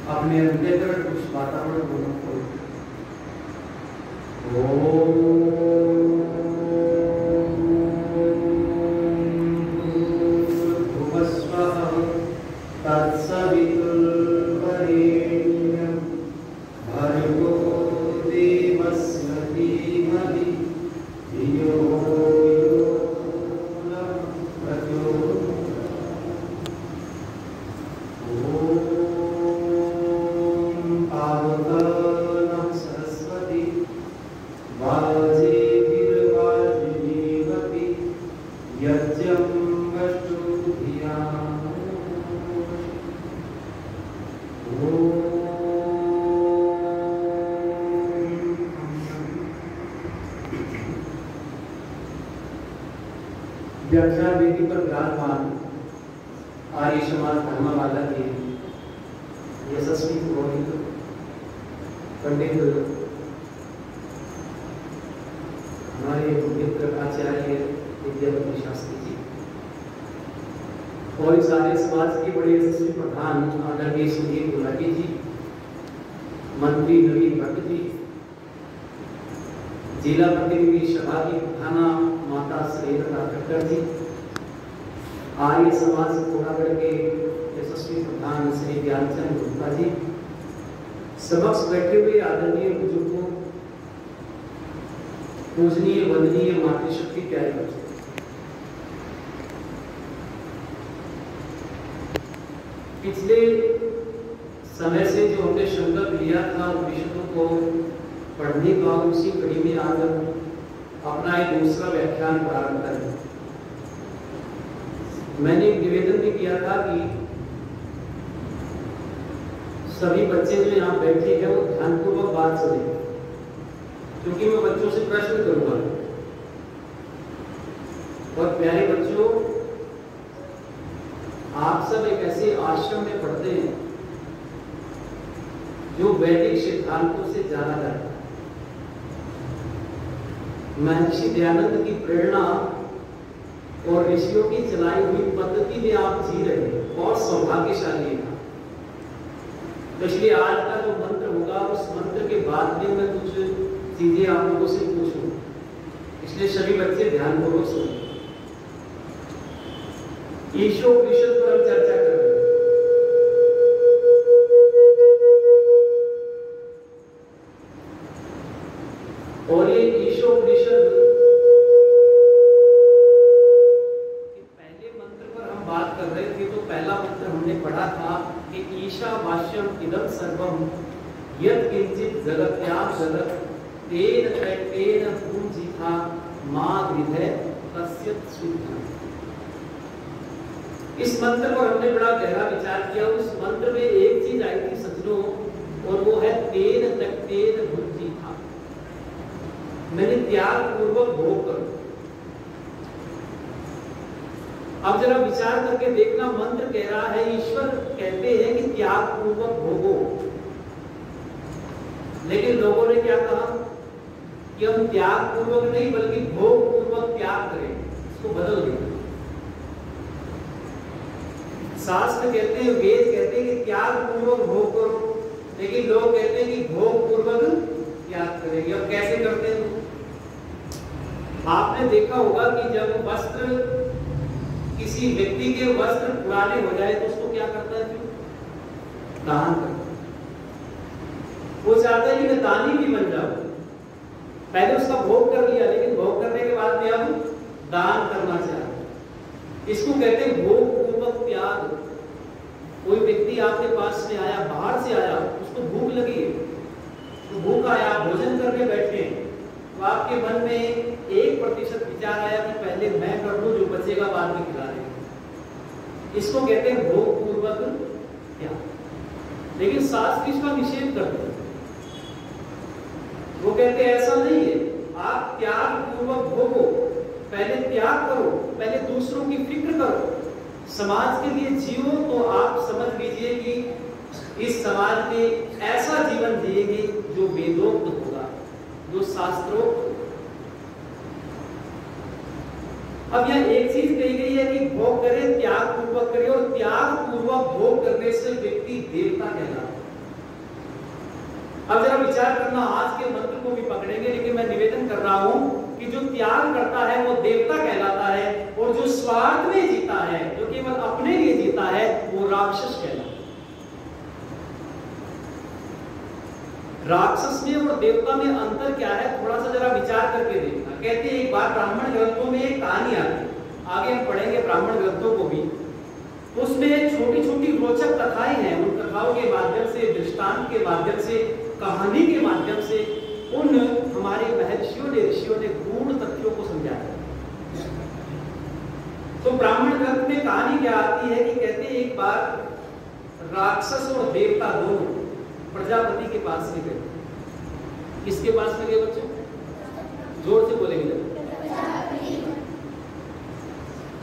अपने अंतर्गत उस वातावरण को व्याख्यान वेदी पर विराजमान आर्य समाज धर्मवाला के यशस्वी पुरोहित पंडित हमारे मित्र आचार्य विद्यापति शास्त्री जी और इस आर्य समाज के बड़े यशस्वी प्रधान आदरणीय सुधीर गुलाटी जी, मंत्री नवीन भट्ट जी, जिला प्रतिनिधि सभा की प्रधाना माता श्रीलता खट्टर जी, आर्य समाज कोड़ागढ़ के यशस्वी प्रधान श्री ज्ञानचंद गुप्ता जी, समक्ष बैठे हुए आदरणीय बुजुर्गों, पूजनीय वंदनीय मातृशक्ति प्यारे बच्चों, पिछले समय से जो हमने संकल्प लिया था विषयों को पढ़ने का, उसी कड़ी में आज अपना एक दूसरा व्याख्यान प्रारंभ करें। मैंने एक निवेदन भी किया था कि सभी बच्चे जो यहाँ बैठे हैं वो ध्यानपूर्वक बात सुने, क्योंकि मैं बच्चों से प्रश्न करूंगा। और प्यारे बच्चों, आप सब एक ऐसे आश्रम में पढ़ते हैं जो वैदिक सिद्धांतों से जाना जाता है। महर्षि दयानंद की प्रेरणा और ऋषियों की चलाई हुई पद्धति में आप जी रहे हैं और सौभाग्यशाली हैं। तो इसलिए आज का जो मंत्र होगा उस मंत्र के बाद में मैं कुछ चीजें आप लोगों से पूछूं, इसलिए सभी बच्चे ध्यानपूर्वक सुनें। ईशोपनिषद पर हम चर्चा कर रहे हैं। और ये ईशोपनिषद के पहले मंत्र पर हम बात कर रहे थे। तो पहला मंत्र हमने पढ़ा था कि ईशावास्यम इदं सर्वम यत् किंचित जगत्यां जगत् तेन तैतेन पूजिता मा विधे तस्यत् सुद्धम्। इस मंत्र पर हमने बड़ा गहरा विचार किया। उस मंत्र में एक चीज आई थी सज्जनों, और वो है तेन तैतेन पूजिता, मैंने त्याग पूर्वक भोग करो। अब जरा विचार करके देखना, मंत्र कह रहा है, ईश्वर कहते हैं कि त्याग पूर्वक भोगो, लेकिन लोगों ने क्या कहा कि हम त्याग पूर्वक नहीं बल्कि भोग पूर्वक त्याग करें। इसको बदल दें। शास्त्र कहते हैं, वेद कहते हैं कि त्याग पूर्वक भोग करो, लेकिन लोग कहते हैं कि भोग पूर्वक त्याग करेंगे। अब कैसे करते हैं? आपने देखा होगा कि जब वस्त्र, किसी व्यक्ति के वस्त्र पुराने हो जाए तो उसको क्या करता है? दान करता है। वो चाहता है कि मैं दानी भी बन जाऊं। पहले उसका भोग कर लिया, लेकिन भोग करने के बाद में अब दान करना चाहता है। इसको कहते हैं भोग पूर्वक त्याग। कोई व्यक्ति आपके पास में आया, बाहर से आया, उसको भूख लगी, तो भूख आया, भोजन करने बैठे, तो आपके मन में 1% विचार आया कि पहले मैं कर लूं, जो बचेगा बाद में खिला देंगे। इसको कहते हैं भोग पूर्वक त्याग। लेकिन शास्त्र इसका निषेध करते हैं। वो कहते हैं ऐसा नहीं है, आप त्याग पूर्वक भोगो, पहले त्याग करो, पहले दूसरों की फिक्र करो, समाज के लिए जियो। तो आप समझ लीजिए कि इस समाज में ऐसा जीवन जिएंगे जो वेदोक्त होगा, जो शास्त्रोक्त। अब यह एक चीज कही गई है कि भोग करें, त्याग पूर्वक करें, और त्याग पूर्वक भोग करने से व्यक्ति देवता कहलाता है। अब जरा विचार करना, आज के मंत्र को भी पकड़ेंगे, लेकिन मैं निवेदन कर रहा हूं कि जो त्याग करता है वो देवता कहलाता है, और जो स्वार्थ में जीता है, जो केवल अपने लिए जीता है, वो राक्षस कहलाता है। राक्षस में और देवता में अंतर क्या है, थोड़ा सा जरा विचार करके देखना। कहते हैं एक बार ब्राह्मण ग्रंथों में एक कहानी आती है, आगे हम पढ़ेंगे ब्राह्मण ग्रंथों को भी, उसमें छोटी छोटी रोचक कथाएं हैं। उन कथाओं के माध्यम से, दृष्टांत के माध्यम से, कहानी के माध्यम से उन हमारे महर्षियों ने, ऋषियों ने गूढ़ तथ्यों को समझाया। तो ब्राह्मण ग्रंथ में कहानी क्या आती है कि कहते हैं एक बार राक्षस और देवता दोनों प्रजापति के पास में गए। किसके पास में गए बच्चों? जोर से बोलेंगे।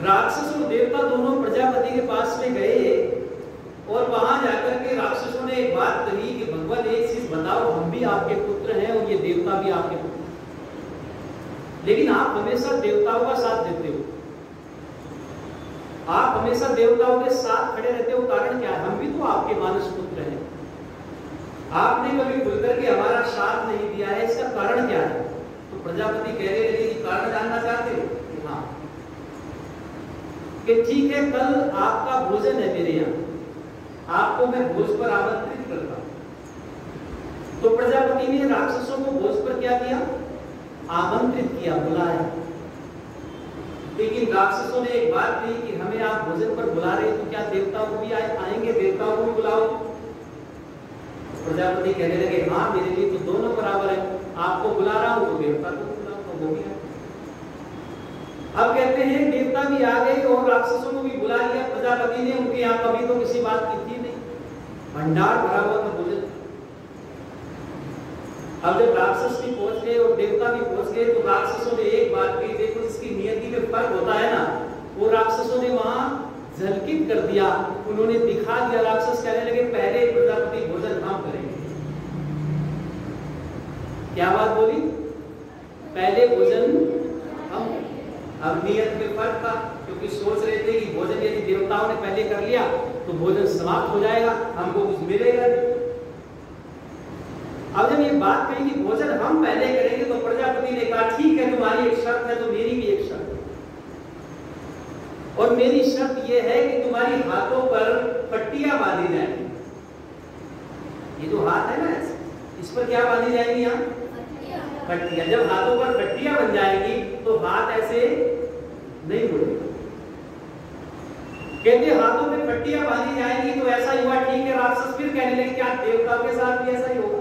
राक्षस और देवता दोनों प्रजापति के पास में गए, और वहां जाकर के राक्षसों ने एक बात कही कि भगवान एक चीज बताओ, हम भी आपके पुत्र हैं और ये देवता भी आपके पुत्र, लेकिन आप हमेशा देवताओं का साथ देते हो, आप हमेशा देवताओं के साथ खड़े रहते हो, कारण क्या है? हम भी तो आपके मानस पुत्र हैं, आपने कभी खुलकर के हमारा साथ नहीं दिया है, इसका कारण क्या है? तो प्रजापति कह रहे थे कि कारण जानना चाहते हो? हाँ, कि ठीक है, कल आपका भोजन है मेरे यहाँ, आपको मैं भोज पर आमंत्रित करता हूं। तो प्रजापति ने राक्षसों को भोज पर क्या किया? आमंत्रित किया, बुलाया। लेकिन राक्षसों ने एक बात कही कि हमें आप भोजन पर बुला रहे तो क्या देवताओं को भी आएंगे, देवताओं को भी बुलाओ। प्रजापति कहने लगे हाँ, मेरे लिए तो दोनों बराबर है, आपको बुला रहा हूं तो देवता को बुलाओ, तो वो भी है। अब कहते हैं देवता भी आ गए और राक्षसों को भी बुला लिया प्रजापति ने। उनके यहाँ कभी तो किसी बात की थी नहीं, भंडार भरा हुआ था भोजन। अब जब राक्षस भी पहुंच गए और देवता भी पहुंच गए, तो राक्षसों ने एक बात कही, देखो जिसकी नियति में फर्क होता है ना, वो राक्षसों ने वहां झलकित कर दिया, उन्होंने दिखा दिया। राक्षस कहने लगे पहले प्रजापति भोजन हम करेंगे। क्या बात बोली? पहले भोजन हम। अब नियत में फर्क था, क्योंकि सोच रहे थे कि भोजन यदि देवताओं ने पहले कर लिया तो भोजन समाप्त हो जाएगा, हमको कुछ मिलेगा नहीं। अब जब ये बात कही कि भोजन हम पहले करेंगे, तो प्रजापति ने कहा ठीक है, तुम्हारी एक शर्त है तो मेरी भी एक शर्त है, और मेरी शर्त ये है कि तुम्हारी हाथों पर पट्टियां बांधी जाएंगी। ये जो हाथ है ना, इस पर क्या बांधी जाएंगी? यहाँ पट्टियां। जब हाथों पर पट्टियां बन जाएंगी तो हाथ ऐसे नहीं मुड़ेगा। कहते हाथों में पट्टियां बांधी जाएंगी तो ऐसा हुआ, ठीक है। राक्षस फिर कहने लगे क्या देवताओं के साथ भी ऐसा ही होगा?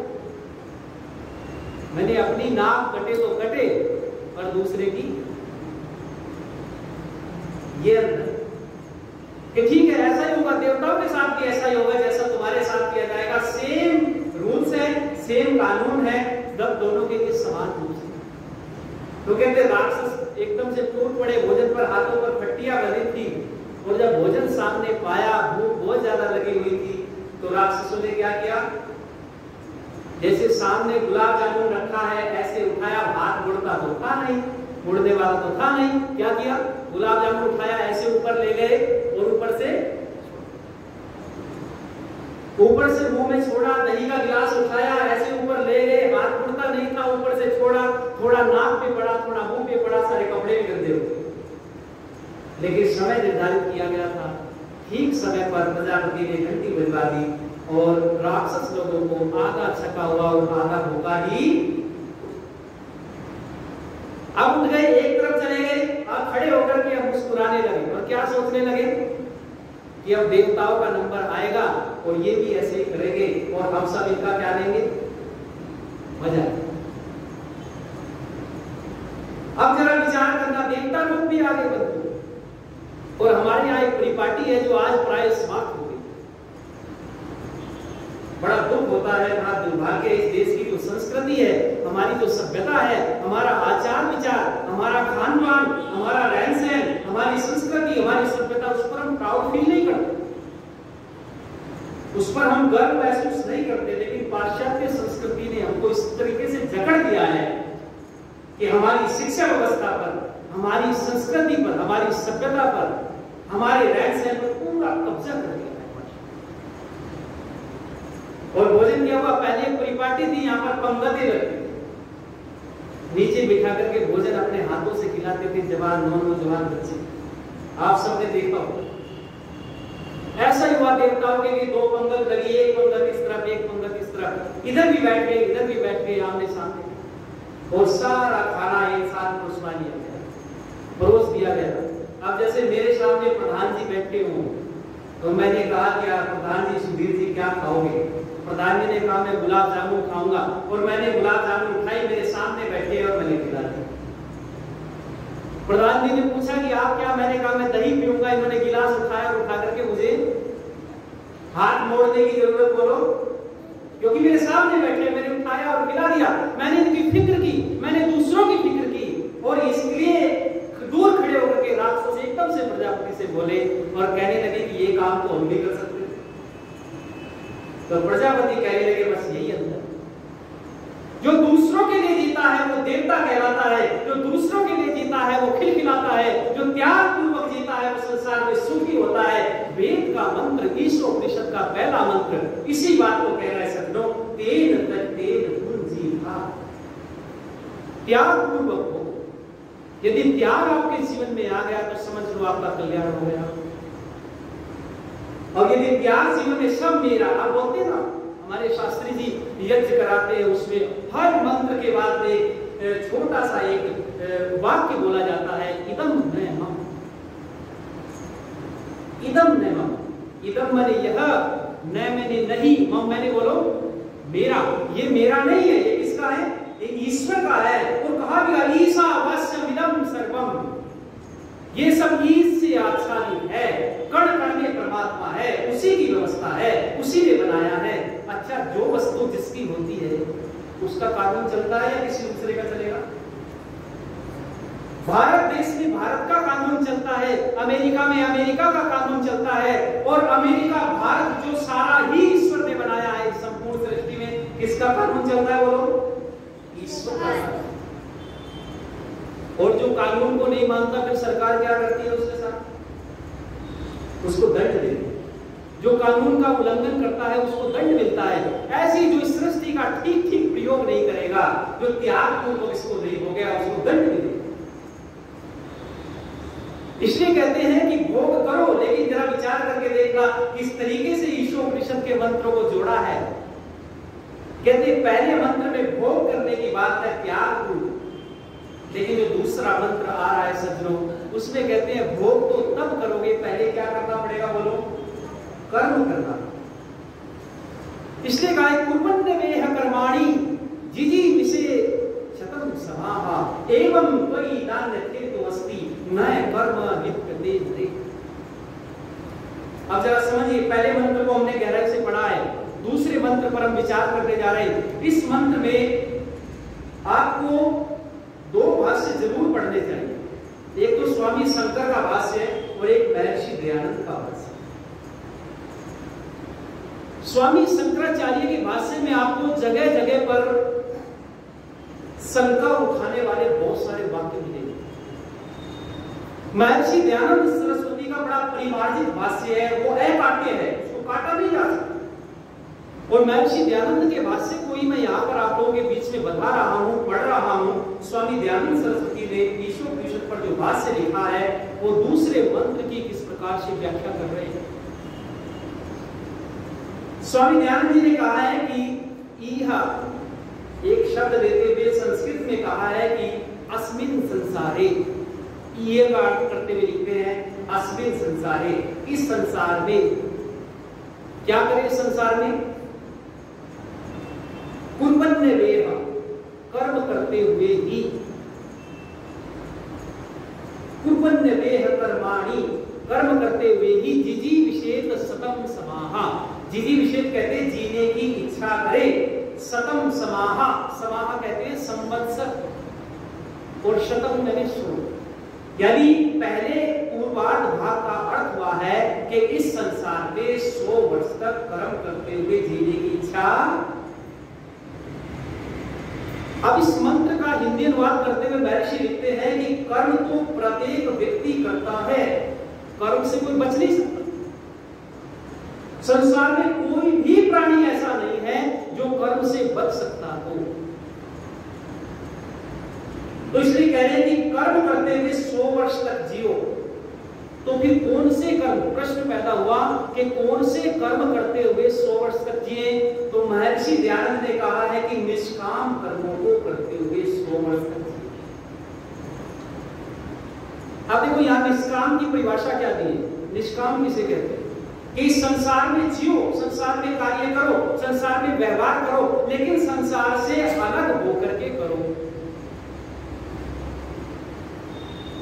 मैंने अपनी नाक कटे तो कटे, पर दूसरे की ये अंदर कि ठीक है ऐसा ही होगा, देवताओं के साथ भी ऐसा ही होगा जैसा तुम्हारे साथ किया जाएगा। सेम रूल्स है, सेम कानून है, तब दोनों के समान रूप से। तो कहते राक्षस एकदम से टूट पड़े, भोजन पर हाथों पर पट्टियां बंधी थी, और जब भोजन सामने पाया, भूख बहुत ज्यादा लगी हुई थी, तो राक्षसों ने क्या किया? जैसे सामने गुलाब जामुन रखा है, ऐसे उठाया, हाथ मुड़ता तो था नहीं, मुड़ने वाला तो था नहीं, क्या किया? गुलाब जामुन उठाया, ऐसे ऊपर ले गए, और ऊपर से मुंह में छोड़ा, दही का गिलास उठाया, ऐसे ऊपर ले गए, हाथ मुड़ता नहीं था, ऊपर से छोड़ा, थोड़ा नाक पे पड़ा, थोड़ा मुंह पे पड़ा, सारे कपड़े भी गंदे हो गए। लेकिन समय निर्धारित किया गया था, ठीक समय पर प्रजापति ने घंटी बजवा दी, और राक्षस लोगों को आधा छका हुआ और आधा भूखा ही। अब उठ गए, एक तरफ चले गए, अब खड़े होकर के अब मुस्कुराने लगे, और क्या सोचने लगे कि अब देवताओं का नंबर आएगा और ये भी ऐसे ही करेंगे, और हम सब इनका क्या लेंगे? मजा। अब जरा विचार करना, देवता लोग भी आगे बढ़ते, और हमारे यहाँ एक परिपाटी है जो आज प्राय समाप्त हो गई। बड़ा दुख होता है, बड़ा दुर्भाग्य। इस देश की जो संस्कृति है, हमारी जो सभ्यता है, हमारा आचार विचार, हमारा खान पान, हमारा रहन सहन, हमारी संस्कृति, हमारी सभ्यता, उस पर हम प्राउड फील नहीं करते, उस पर हम गर्व महसूस नहीं करते। लेकिन पाश्चात्य संस्कृति ने हमको इस तरीके से जकड़ दिया है कि हमारी शिक्षा व्यवस्था पर, हमारी संस्कृति पर, हमारी सभ्यता पर, हमारे रहन सहन पर पूरा कब्जा कर दिया है। और भोजन क्या हुआ, पहले परिपाटी थी, यहाँ पर पंगतें लगती थी, नीचे बिठा करके भोजन अपने हाथों से खिलाते थे जवान नौजवान बच्चे। आप सबने देखा होगा। ऐसा ही हुआ देवताओं के लिए 2 पंगत लगी, एक पंगत इस तरफ, एक पंगत इस तरफ, इधर भी बैठ गए, इधर भी बैठ गए, आमने सामने, और सारा खाना एक साथ परोसवा लिया गया, परोस दिया गया। अब जैसे मेरे सामने प्रधान जी बैठे हों, तो मैंने कहा कि प्रधान जी, सुधीर जी क्या खाओगे? प्रधान जी ने कहा मैं गुलाब जामुन खाऊंगा, और मैंने गुलाब जामुन उठाई, मेरे सामने बैठे और मैंने खिला दिया। प्रधान जी ने पूछा कि आप क्या? मैंने कहा मैं दही पीऊंगा। इन्होंने गिलास उठाया और उठा करके मुझे हाथ मोड़ने की जरूरत बोलो, क्योंकि मेरे सामने बैठे, मैंने उठाया और खिला दिया। मैंने इनकी फिक्र की, मैंने दूसरों की फिक्र की, और इसलिए दूर खड़े होकर के राक्षस एकदम से प्रजापति से बोले और कहने लगे कि ये काम तो हम भी कर सकते। तो प्रजापति कहने लगे बस यही अंतर, जो दूसरों के लिए जीता है वो देवता कहलाता है, जो दूसरों के लिए जीता है वो खिलखिलाता है, जो त्याग पूर्वक जीता है वो संसार में सुखी होता है। वेद का मंत्र, ईशोपनिषद का पहला मंत्र इसी बात को कह रहा है सज्जनों, तेन तत्तेन पुंजीथा, त्याग पूर्वक हो। यदि त्याग आपके जीवन में आ गया तो समझ लो आपका कल्याण हो गया। और यदि त्याग जीवन में सब मेरा, आप बोलते ना, हमारे शास्त्री जी यज्ञ कराते हैं, उसमें हर मंत्र के बाद में छोटा सा एक वाक्य बोला जाता है, इदम न मम, इदम न मम। इदम माने यह, न मैंने नहीं, मम मैंने बोलो मेरा, ये मेरा नहीं है, ये किसका है? ये ईश्वर का है। और कहा भी ईसा वस्यमिदं सर्वम, ये सब ईश से आच्छादित है, कण कण में परमात्मा है, उसी की व्यवस्था है, उसी ने बनाया है। अच्छा, जो वस्तु जिसकी होती है उसका कानून चलता है या किसी दूसरे का चलेगा? भारत देश में भारत का कानून चलता है, अमेरिका में अमेरिका का कानून चलता है, और अमेरिका भारत जो सारा ही ईश्वर ने बनाया है संपूर्ण सृष्टि में, किसका कानून चलता है बोलो? ईश्वर का। और जो कानून को नहीं मानता फिर सरकार क्या करती है उसके साथ? उसको दंड देती है। जो कानून का उल्लंघन करता है उसको दंड मिलता है। ऐसी जो सृष्टि का ठीक ठीक प्रयोग नहीं करेगा, जो त्याग पूर्वक इसको नहीं हो गया, उसको दंड मिलेगा। इसलिए कहते हैं कि भोग करो, लेकिन जरा विचार करके देखना किस तरीके से ईशोपनिषद के मंत्रों को जोड़ा है। कहते पहले मंत्र में भोग करने की बात है, त्याग पूर्वक, लेकिन जो दूसरा मंत्र आ रहा है सज्जनों, उसमें कहते हैं भोग तो तब करोगे, पहले क्या करना पड़ेगा बोलो? कर्म करना। इसलिए कहा कुर्वन्नवेह कर्माणि जिजी विषे शतम समाहा एवं त्वयि नान्यथेतो अस्ति न कर्म लिप्यते नरे। अब जरा समझिए, पहले मंत्र को हमने गहराई से पढ़ा है, दूसरे मंत्र पर हम विचार करने जा रहे हैं। इस मंत्र में आपको 2 भाष्य जरूर पढ़ने चाहिए। एक तो स्वामी शंकर का भाष्य है और एक महर्षि दयानंद का भाष्य। स्वामी शंकराचार्य के भाष्य में आपको जगह जगह पर शंका उठाने वाले बहुत सारे वाक्य मिलेंगे। महर्षि दयानंद सरस्वती का बड़ा परिमार्जित भाष्य है, वो अकाट्य है, उसको काटा नहीं जा सकता। और महर्षि दयानंद के भाष्य को ही मैं यहाँ पर आप लोगों के बीच में बता रहा हूँ, पढ़ रहा हूँ। स्वामी दयानंद सरस्वती ने ईशोपनिषद पर जो भाष्य लिखा है, वो दूसरे मंत्र की किस प्रकार से व्याख्या कर रहे हैं। स्वामी दयानंद जी ने कहा है कि यह एक शब्द लेते हुए संस्कृत में कहा है कि अस्मिन संसारे, ये का अर्थ करते हुए लिखते हैं अस्मिन संसारे, इस संसार में क्या करें? संसार में कुर्वन्नवेह, कर्म करते हुए ही, कुर्वन्नवेह कर्माणि, कर्म करते हुए ही, जिजी विषेत सतम समाहा, जिजी विषेत कहते हैं जीने की इच्छा करे, सतम समाहा, समाहा कहते हैं संवत्सर, और शतम यानी 100। यानी पहले पूर्वार्ध भाग का अर्थ हुआ है कि इस संसार में 100 वर्ष तक कर्म करते हुए जीने की इच्छा। अब इस मंत्र का हिंदी अनुवाद करते हुए महर्षि लिखते हैं कि कर्म तो प्रत्येक व्यक्ति करता है, कर्म से कोई बच नहीं सकता। संसार में कोई भी प्राणी ऐसा नहीं करते हुए 100 वर्ष तक जियो, तो फिर कौन से कर्म, प्रश्न पैदा हुआ कि कौन से कर्म करते हुए 100 वर्ष तक जिए? तो महर्षि दयानंद ने कहा है कि निष्काम कर्मों को करते हुए 100 वर्ष तक जिए। अब देखो यहां निष्काम की परिभाषा क्या दी है? निष्काम किसे कहते हैं? कि संसार में जियो, संसार में कार्य करो, संसार में व्यवहार करो, लेकिन संसार से अलग होकर के करो।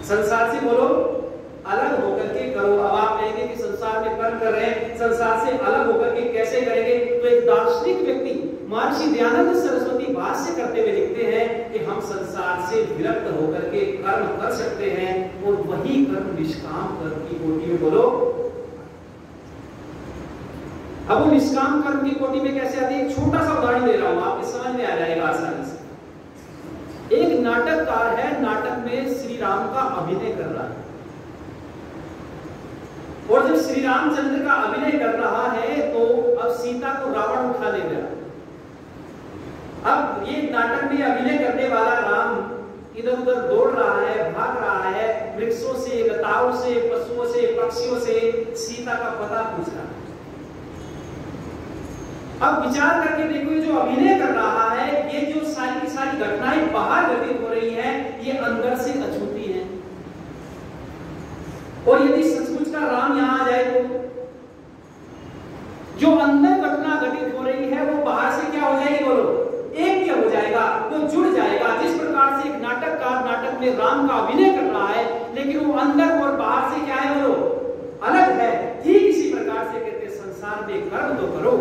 संसार से बोलो अलग होकर के करो। अब आप कहेंगे कि संसार में कर्म कर रहे हैं, संसार से अलग होकर के कैसे करेंगे? तो एक दार्शनिक व्यक्ति महर्षि दयानंद सरस्वती भाष्य करते हुए लिखते हैं कि हम संसार से विरक्त होकर के कर्म कर सकते हैं और वही कर्म निष्काम कर्म की कोटि में बोलो। अब वो निष्काम कर्म की कोटि में कैसे आती है? एक छोटा सा उदाहरण दे रहा हूं, आपके समझ में आ जाएगा आसानी से। एक नाटककार है, नाटक में श्री राम का अभिनय कर रहा है, और जब श्री रामचंद्र का अभिनय कर रहा है तो अब सीता को रावण उठा ले गया। अब ये नाटक में अभिनय करने वाला राम इधर उधर दौड़ रहा है, भाग रहा है, वृक्षों से, लताओं से, पशुओं से, पक्षियों से सीता का पता पूछ रहा है। अब विचार करके देखो, ये जो अभिनय कर रहा है, ये जो सारी की सारी घटनाएं बाहर घटित हो रही हैं, ये अंदर से अछूती हैं। और यदि सचमुच का राम यहां आ जाए तो जो अंदर घटना घटित हो रही है वो बाहर से क्या हो जाएगी? बोलो, एक क्या हो जाएगा? वो जुड़ जाएगा। जिस प्रकार से एक नाटककार नाटक में राम का अभिनय कर रहा है, लेकिन वो अंदर और बाहर से क्या है? बोलो, अलग है। ठीक इसी प्रकार से कहते हैं संसार में कर्म तो करो,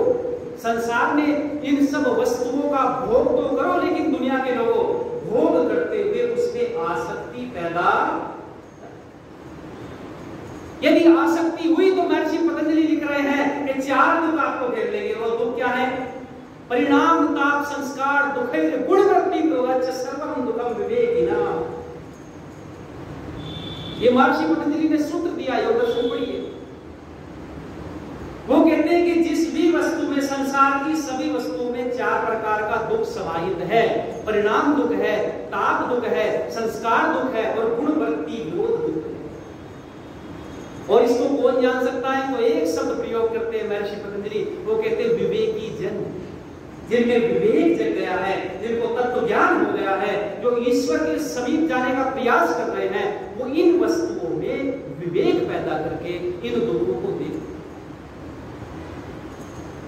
संसार में इन सब वस्तुओं का भोग तो करो, लेकिन दुनिया के लोगों भोग करते हुए उसमें आसक्ति पैदा। यदि आसक्ति हुई तो महर्षि पतंजलि लिख रहे हैं कि 4 दुख आपको घेर लेंगे। वो दुख क्या है? परिणाम, ताप, संस्कार, दुखे, गुणवृत्ति, सर्वम दुखम विवेकिना। ये महर्षि पतंजलि ने सूत्र दिया, योग दर्शन पढ़िए। वो कहते हैं कि जिस भी वस्तु में, संसार की सभी वस्तुओं में 4 प्रकार का दुख समाहित है। परिणाम दुख है, ताप दुख है, संस्कार दुख है और गुणवृत्ति विरोध दुख है। और इसको कौन जान सकता है? तो एक शब्द प्रयोग करते हैं महर्षि पतंजलि, वो कहते हैं विवेकी जन। जिनमें विवेक जग गया है, जिनको तत्व ज्ञान हो गया है, जो ईश्वर के समीप जाने का प्रयास कर रहे हैं, वो इन वस्तुओं में विवेक पैदा करके इन दुखों को देखते।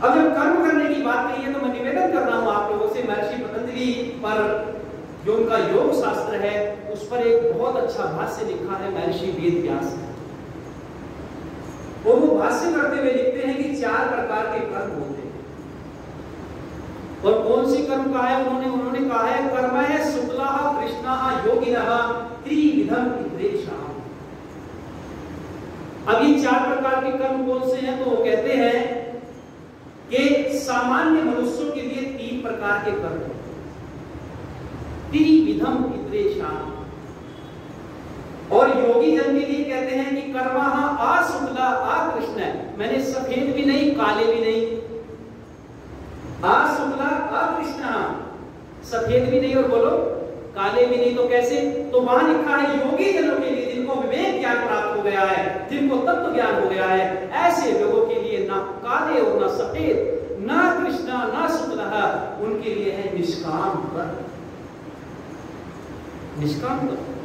अब जब कर्म करने की बात कही है तो मैं निवेदन कर रहा हूं आप लोगों से, महर्षि पतंजलि पर जो उनका योग शास्त्र है उस पर एक बहुत अच्छा भाष्य लिखा है महर्षि वेद व्यास ने। और वो भाष्य करते हुए लिखते हैं कि 4 प्रकार के कर्म होते हैं। और कौन सी कर्म कहा है उन्होंने कहा है कर्म है शुक्ला कृष्णा योगिनः त्रिविधम इन्द्रेषाम्। अब ये 4 प्रकार के कर्म कौन से हैं? तो वो कहते हैं कि सामान्य मनुष्यों के लिए 3 प्रकार के कर्म हैं। त्रिविधम इन्द्रेषाम्। और योगी जन के लिए कहते हैं कि कर्मः अशुक्ला अकृष्ण, मैंने सफेद भी नहीं काले भी नहीं, अशुक्ला अकृष्ण, सफेद भी नहीं और बोलो काले भी नहीं। तो कैसे? तो वहां लिखा है योगी जनों के लिए, जिनको विवेक ज्ञान प्राप्त हो गया है, जिनको तत्व ज्ञान हो गया है, ऐसे लोगों के लिए ना काले और ना सफेद, ना कृष्णा ना शुक्ला, उनके लिए है निष्काम कर्म। निष्काम कर्म